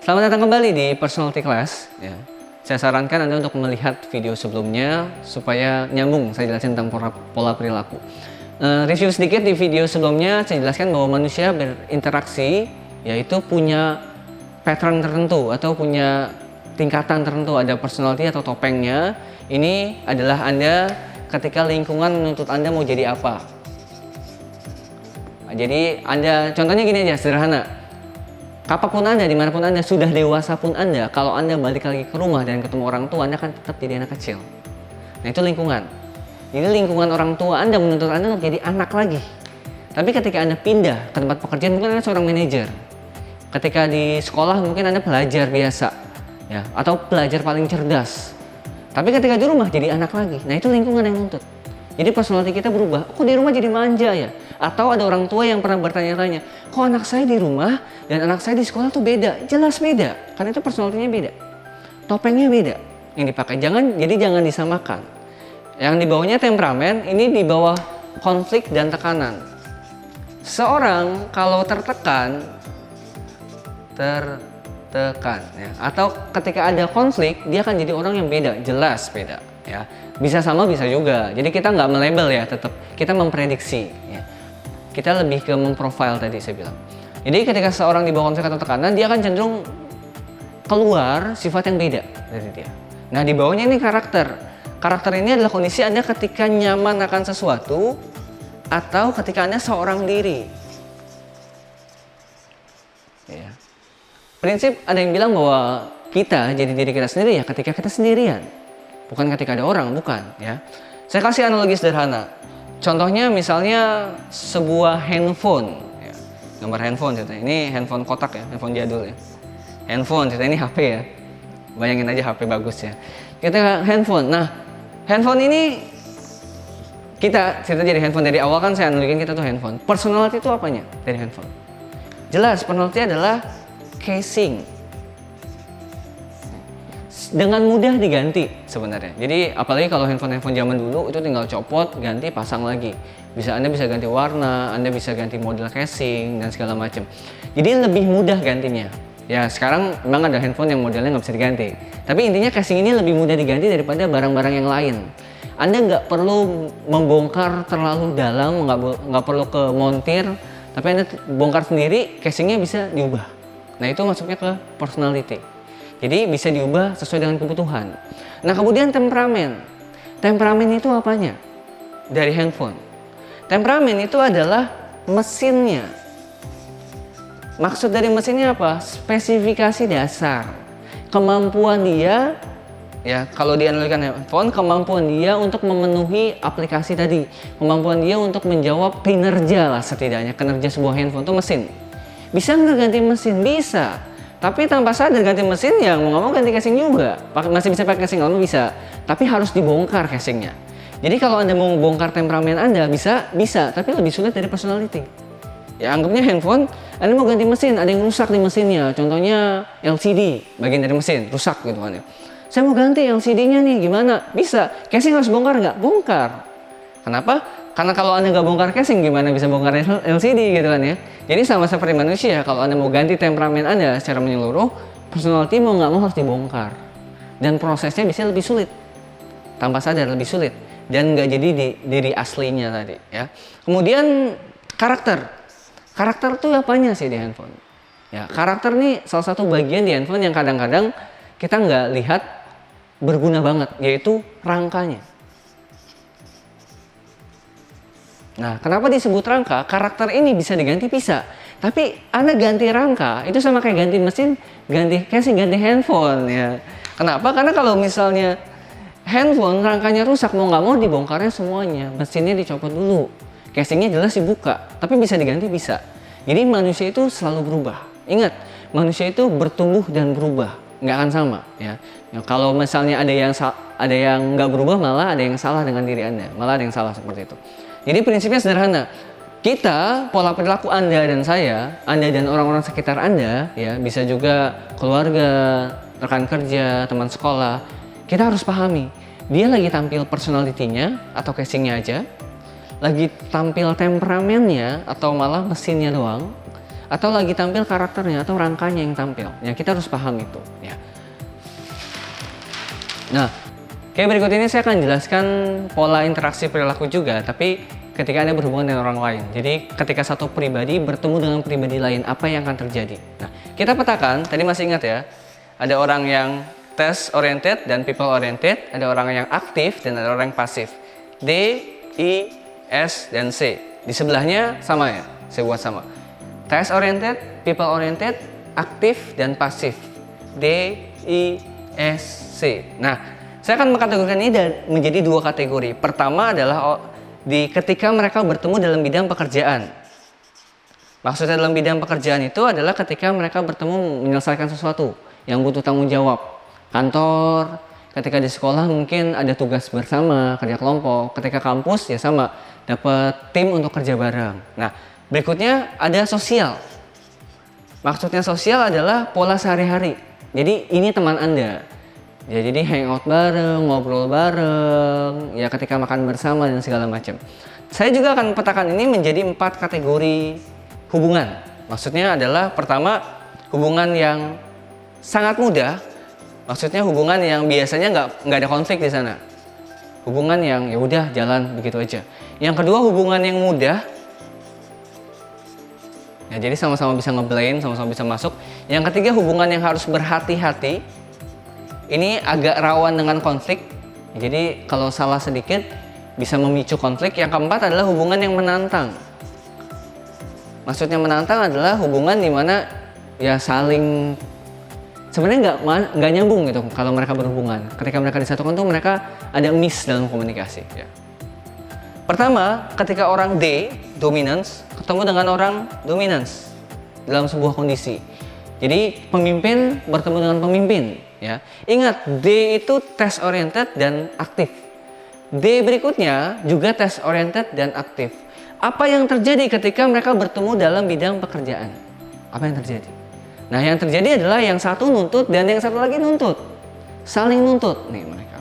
Selamat datang kembali di Personality Class. Ya. Saya sarankan Anda untuk melihat video sebelumnya supaya nyambung saya jelasin tentang pola perilaku. Review sedikit di video sebelumnya saya jelaskan bahwa manusia berinteraksi yaitu punya pattern tertentu atau punya tingkatan tertentu, ada personality atau topengnya. Ini adalah Anda ketika lingkungan menuntut Anda mau jadi apa. Jadi Anda, contohnya gini aja, sederhana. Kapanpun Anda, dimanapun Anda, sudah dewasa pun Anda, kalau Anda balik lagi ke rumah dan ketemu orang tua, Anda akan tetap jadi anak kecil. Nah itu lingkungan. Jadi lingkungan orang tua Anda menuntut Anda untuk jadi anak lagi. Tapi ketika Anda pindah ke tempat pekerjaan, mungkin Anda seorang manajer. Ketika di sekolah mungkin Anda pelajar biasa, ya, atau pelajar paling cerdas. Tapi ketika di rumah jadi anak lagi. Nah itu lingkungan yang menuntut. Jadi personality kita berubah. Kok di rumah jadi manja ya? Atau ada orang tua yang pernah bertanya-tanya, kok anak saya di rumah dan anak saya di sekolah tuh beda? Jelas beda, karena itu personality-nya beda. Topengnya beda yang dipakai. Jangan disamakan. Yang di bawahnya temperamen, ini di bawah konflik dan tekanan. Seorang kalau tertekan ya, atau ketika ada konflik, dia akan jadi orang yang beda, jelas beda. Ya, bisa sama bisa juga. Jadi kita nggak melabel ya, tetap kita memprediksi. Ya. Kita lebih ke memprofile tadi saya bilang. Jadi ketika seorang di bawah konflik atau tekanan, dia akan cenderung keluar sifat yang beda dari dia. Nah di bawahnya ini karakter. Karakter ini adalah kondisi Anda ketika nyaman akan sesuatu atau ketika Anda seorang diri. Ya. Prinsip ada yang bilang bahwa kita jadi diri kita sendiri ya ketika kita sendirian. Bukan ketika ada orang, bukan ya. Saya kasih analogi sederhana. Contohnya misalnya sebuah handphone, ya. Gambar handphone cerita. Ini handphone kotak ya, handphone jadul ya. Handphone cerita ini HP ya. Bayangin aja HP bagus ya. Kita handphone. Nah, handphone ini kita cerita jadi handphone dari awal kan saya analogikan kita tuh handphone. Personality itu apanya dari handphone? Jelas, personality adalah casing. Dengan mudah diganti sebenarnya. Jadi apalagi kalau handphone zaman dulu itu tinggal copot, ganti, pasang lagi. Anda bisa ganti warna, Anda bisa ganti model casing dan segala macam. Jadi lebih mudah gantinya. Ya sekarang memang ada handphone yang modelnya nggak bisa diganti. Tapi intinya casing ini lebih mudah diganti daripada barang-barang yang lain. Anda nggak perlu membongkar terlalu dalam, nggak perlu ke montir, tapi Anda bongkar sendiri, casingnya bisa diubah. Nah itu masuknya ke personality. Jadi bisa diubah sesuai dengan kebutuhan. Nah kemudian temperamen. Temperamen itu apanya? Dari handphone. Temperamen itu adalah mesinnya. Maksud dari mesinnya apa? Spesifikasi dasar. Kemampuan dia, ya kalau dianalogikan handphone, kemampuan dia untuk memenuhi aplikasi tadi. Kemampuan dia untuk menjawab kinerja lah setidaknya. Kinerja sebuah handphone itu mesin. Bisa nggak ganti mesin? Bisa. Tapi tanpa sadar ganti mesin ya mau nggak mau ganti casing juga. Masih bisa pakai casing lama bisa, tapi harus dibongkar casingnya. Jadi kalau Anda mau bongkar temperamen Anda bisa, tapi lebih sulit dari personality. Ya anggapnya handphone, Anda mau ganti mesin, ada yang rusak di mesinnya. Contohnya LCD, bagian dari mesin rusak gitu kan ya. Saya mau ganti LCD-nya nih, gimana? Bisa. Casing harus bongkar nggak? Bongkar. Kenapa? Karena kalau Anda nggak bongkar casing, gimana bisa bongkar LCD gitu kan ya. Jadi sama seperti manusia, kalau Anda mau ganti temperamen Anda secara menyeluruh, personality mau nggak mau harus dibongkar. Dan prosesnya bisa lebih sulit. Tanpa sadar lebih sulit. Dan nggak jadi diri aslinya tadi ya. Kemudian karakter. Karakter itu apanya sih di handphone? Ya, karakter nih salah satu bagian di handphone yang kadang-kadang kita nggak lihat berguna banget, yaitu rangkanya. Nah, kenapa disebut rangka? Karakter ini bisa diganti, bisa. Tapi Anda ganti rangka, itu sama kayak ganti mesin, ganti casing, ganti handphone ya. Kenapa? Karena kalau misalnya handphone rangkanya rusak, mau nggak mau dibongkarnya semuanya. Mesinnya dicopot dulu. Casingnya jelas dibuka, tapi bisa diganti, bisa. Jadi manusia itu selalu berubah. Ingat, manusia itu bertumbuh dan berubah. Nggak akan sama ya. Kalau misalnya ada yang nggak berubah, malah ada yang salah dengan diri Anda. Malah ada yang salah seperti itu. Jadi prinsipnya sederhana. Kita, pola perilaku Anda dan saya, Anda dan orang-orang sekitar Anda, ya bisa juga keluarga, rekan kerja, teman sekolah, kita harus pahami. Dia lagi tampil personality-nya atau casing-nya aja, lagi tampil temperamennya atau malah mesinnya doang, atau lagi tampil karakternya atau rangkanya yang tampil. Ya, kita harus paham itu. Ya. Nah, berikut ini saya akan jelaskan pola interaksi perilaku juga, tapi ketika Anda berhubungan dengan orang lain. Jadi ketika satu pribadi bertemu dengan pribadi lain, apa yang akan terjadi? Nah, kita petakan, tadi masih ingat ya, ada orang yang task oriented dan people oriented, ada orang yang aktif dan ada orang yang pasif. D, I, S, dan C. Di sebelahnya sama ya, saya buat sama. Task oriented, people oriented, aktif, dan pasif. D, I, S, C. Nah, saya akan mengkategorikan ini menjadi dua kategori. Pertama adalah ketika mereka bertemu dalam bidang pekerjaan. Maksudnya dalam bidang pekerjaan itu adalah ketika mereka bertemu menyelesaikan sesuatu yang butuh tanggung jawab. Kantor, ketika di sekolah mungkin ada tugas bersama, kerja kelompok. Ketika kampus ya sama, dapat tim untuk kerja bareng. Nah, berikutnya ada sosial. Maksudnya sosial adalah pola sehari-hari. Jadi ini teman Anda. Ya, jadi hangout bareng, ngobrol bareng, ya ketika makan bersama dan segala macam. Saya juga akan petakan ini menjadi 4 kategori hubungan. Maksudnya adalah pertama, hubungan yang sangat mudah. Maksudnya hubungan yang biasanya nggak ada konflik di sana. Hubungan yang ya udah jalan begitu aja. Yang kedua, hubungan yang mudah. Ya, jadi sama-sama bisa nge-blend, sama-sama bisa masuk. Yang ketiga, hubungan yang harus berhati-hati. Ini agak rawan dengan konflik. Jadi kalau salah sedikit bisa memicu konflik. Yang keempat adalah hubungan yang menantang. Maksudnya menantang adalah hubungan di mana ya saling sebenarnya nggak nyambung gitu kalau mereka berhubungan. Ketika mereka disatukan tuh mereka ada miss dalam komunikasi. Ya. Pertama, ketika orang D, dominance, ketemu dengan orang dominance dalam sebuah kondisi. Jadi pemimpin bertemu dengan pemimpin. Ya. Ingat, D itu task oriented dan aktif. D berikutnya juga task oriented dan aktif. Apa yang terjadi ketika mereka bertemu dalam bidang pekerjaan? Apa yang terjadi? Nah, yang terjadi adalah yang satu nuntut dan yang satu lagi nuntut. Saling nuntut nih mereka.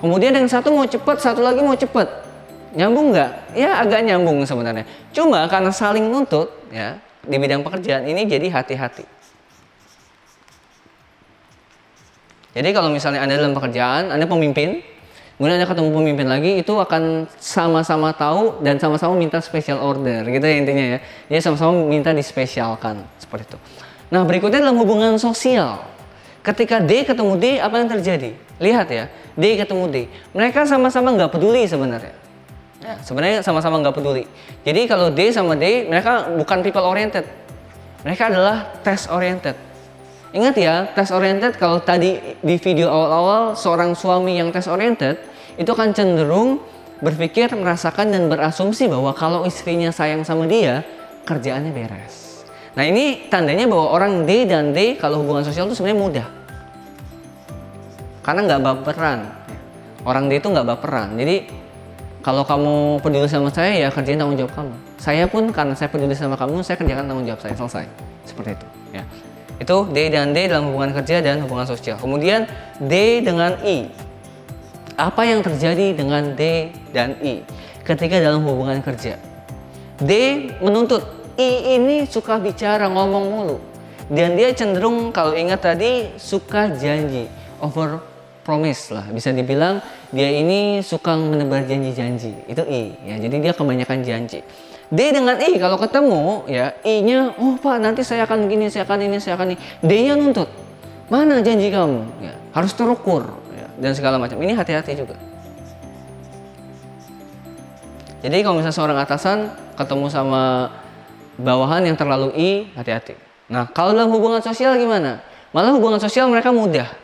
Kemudian yang satu mau cepat, satu lagi mau cepat. Nyambung nggak? Ya agak nyambung sebenarnya. Cuma karena saling nuntut ya di bidang pekerjaan ini jadi hati-hati. Jadi kalau misalnya Anda dalam pekerjaan, Anda pemimpin, kemudian Anda ketemu pemimpin lagi, itu akan sama-sama tahu dan sama-sama minta special order, gitu ya intinya ya. Jadi sama-sama minta dispesialkan, seperti itu. Nah, berikutnya dalam hubungan sosial. Ketika D ketemu D, apa yang terjadi? Lihat ya, D ketemu D. Mereka sama-sama nggak peduli sebenarnya. Ya, sebenarnya sama-sama nggak peduli. Jadi kalau D sama D, mereka bukan people oriented. Mereka adalah task oriented. Ingat ya, task oriented kalau tadi di video awal-awal seorang suami yang task oriented itu akan cenderung berpikir, merasakan dan berasumsi bahwa kalau istrinya sayang sama dia, kerjaannya beres. Nah, ini tandanya bahwa orang D dan D kalau hubungan sosial itu sebenarnya mudah. Karena nggak baperan. Orang D itu nggak baperan. Jadi kalau kamu peduli sama saya, ya kerjain tanggung jawab kamu. Saya pun karena saya peduli sama kamu, saya kerjakan tanggung jawab saya, selesai. Seperti itu. Ya. Itu D dan D dalam hubungan kerja dan hubungan sosial. Kemudian D dengan I. Apa yang terjadi dengan D dan I ketika dalam hubungan kerja? D menuntut, I ini suka bicara, ngomong mulu. Dan dia cenderung, kalau ingat tadi, suka janji, over promise lah. Bisa dibilang dia ini suka menebar janji-janji. Itu I. Ya, jadi dia kebanyakan janji. D dengan I kalau ketemu ya I-nya, oh Pak nanti saya akan gini, saya akan ini, saya akan ini. D-nya nuntut, mana janji kamu? Ya, harus terukur ya, dan segala macam. Ini hati-hati juga. Jadi kalau misalnya seorang atasan ketemu sama bawahan yang terlalu I, hati-hati. Nah kalau dalam hubungan sosial gimana? Malah hubungan sosial mereka mudah.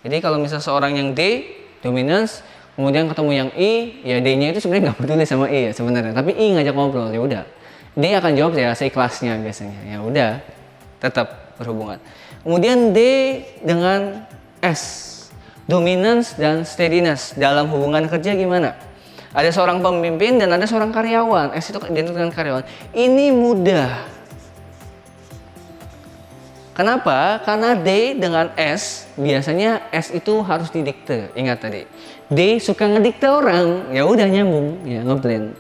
Jadi kalau misalnya seorang yang D, dominance, kemudian ketemu yang I, ya D-nya itu sebenarnya nggak peduli sama I ya sebenarnya, tapi I ngajak ngobrol, ya udah. D akan jawab ya seikhlasnya biasanya, ya udah, tetap berhubungan. Kemudian D dengan S, dominance dan steadiness dalam hubungan kerja gimana? Ada seorang pemimpin dan ada seorang karyawan. S itu identik dengan karyawan. Ini mudah. Kenapa? Karena D dengan S, biasanya S itu harus didikte. Ingat tadi. D suka ngedikte orang, ya udah nyambung, ya ngeblend.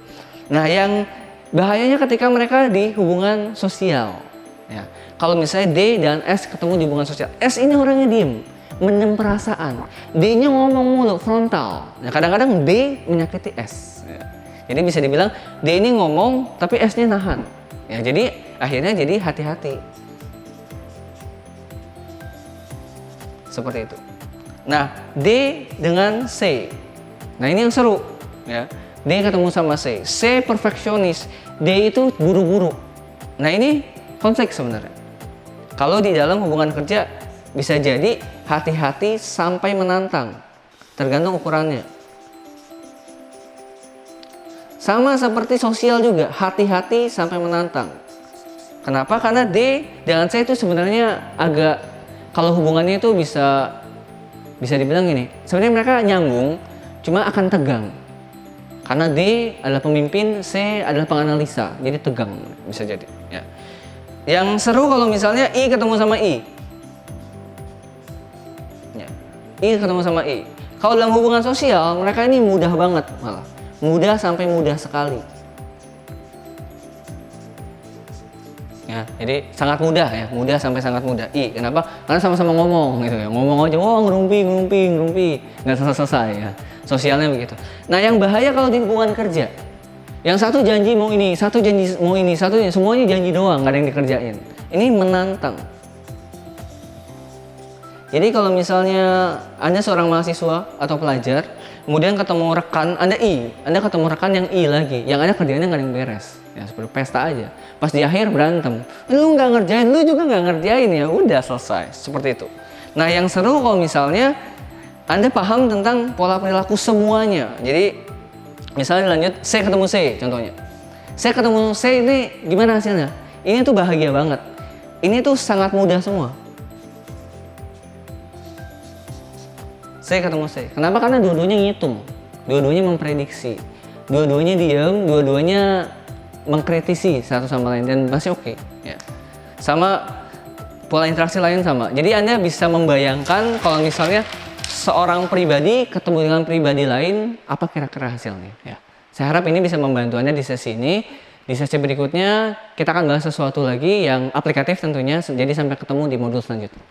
Nah, yang Bahayanya ketika mereka di hubungan sosial. Ya. Kalau misalnya D dan S ketemu di hubungan sosial, S ini orangnya diem, mendem perasaan. D-nya ngomong mulu, frontal. Nah, kadang-kadang D menyakiti S. Ya. Jadi bisa dibilang D ini ngomong, tapi S-nya nahan. Ya, jadi akhirnya jadi hati-hati. Seperti itu. Nah, D dengan C. Nah, ini yang seru. Ya. D ketemu sama C. C perfeksionis. D itu buru-buru. Nah, ini konflik sebenarnya. Kalau di dalam hubungan kerja bisa jadi hati-hati sampai menantang. Tergantung ukurannya. Sama seperti sosial juga, hati-hati sampai menantang. Kenapa? Karena D dengan C itu sebenarnya agak, kalau hubungannya itu bisa dibilang gini, sebenarnya mereka nyambung, cuma akan tegang. Karena D adalah pemimpin, C adalah penganalisa, jadi tegang bisa jadi. Ya. Yang seru kalau misalnya I ketemu sama I. Ya. I ketemu sama I. Kalau dalam hubungan sosial, mereka ini mudah banget malah. Mudah sampai mudah sekali. Ya, jadi sangat mudah ya, mudah sampai sangat mudah. I, kenapa? Karena sama-sama ngomong gitu ya. Ngomong aja, ngerumpi, nggak selesai ya. Sosialnya begitu. Nah, yang bahaya kalau di hubungan kerja, yang satu janji mau ini, satu janji mau ini, satunya semuanya janji doang, nggak ada yang dikerjain. Ini menantang. Jadi kalau misalnya Anda seorang mahasiswa atau pelajar, kemudian ketemu rekan Anda I, Anda ketemu rekan yang I lagi, yang Anda kerjanya nggak ada yang beres, ya seperti pesta aja. Pas di akhir berantem, lu nggak ngerjain, lu juga nggak ngerjain, ya udah selesai, seperti itu. Nah, yang seru kalau misalnya Anda paham tentang pola perilaku semuanya. Jadi misalnya lanjut, C ketemu C contohnya. C ketemu C ini gimana hasilnya? Ini tuh bahagia banget. Ini tuh sangat mudah semua. C ketemu C. Kenapa? Karena dua-duanya ngitung. Dua-duanya memprediksi. Dua-duanya diam, dua-duanya mengkritisi satu sama lain dan pasti oke. Ya. Sama pola interaksi lain sama. Jadi Anda bisa membayangkan kalau misalnya seorang pribadi ketemu dengan pribadi lain, apa kira-kira hasilnya? Ya. Saya harap ini bisa membantu Anda di sesi ini. Di sesi berikutnya kita akan bahas sesuatu lagi yang aplikatif tentunya. Jadi sampai ketemu di modul selanjutnya.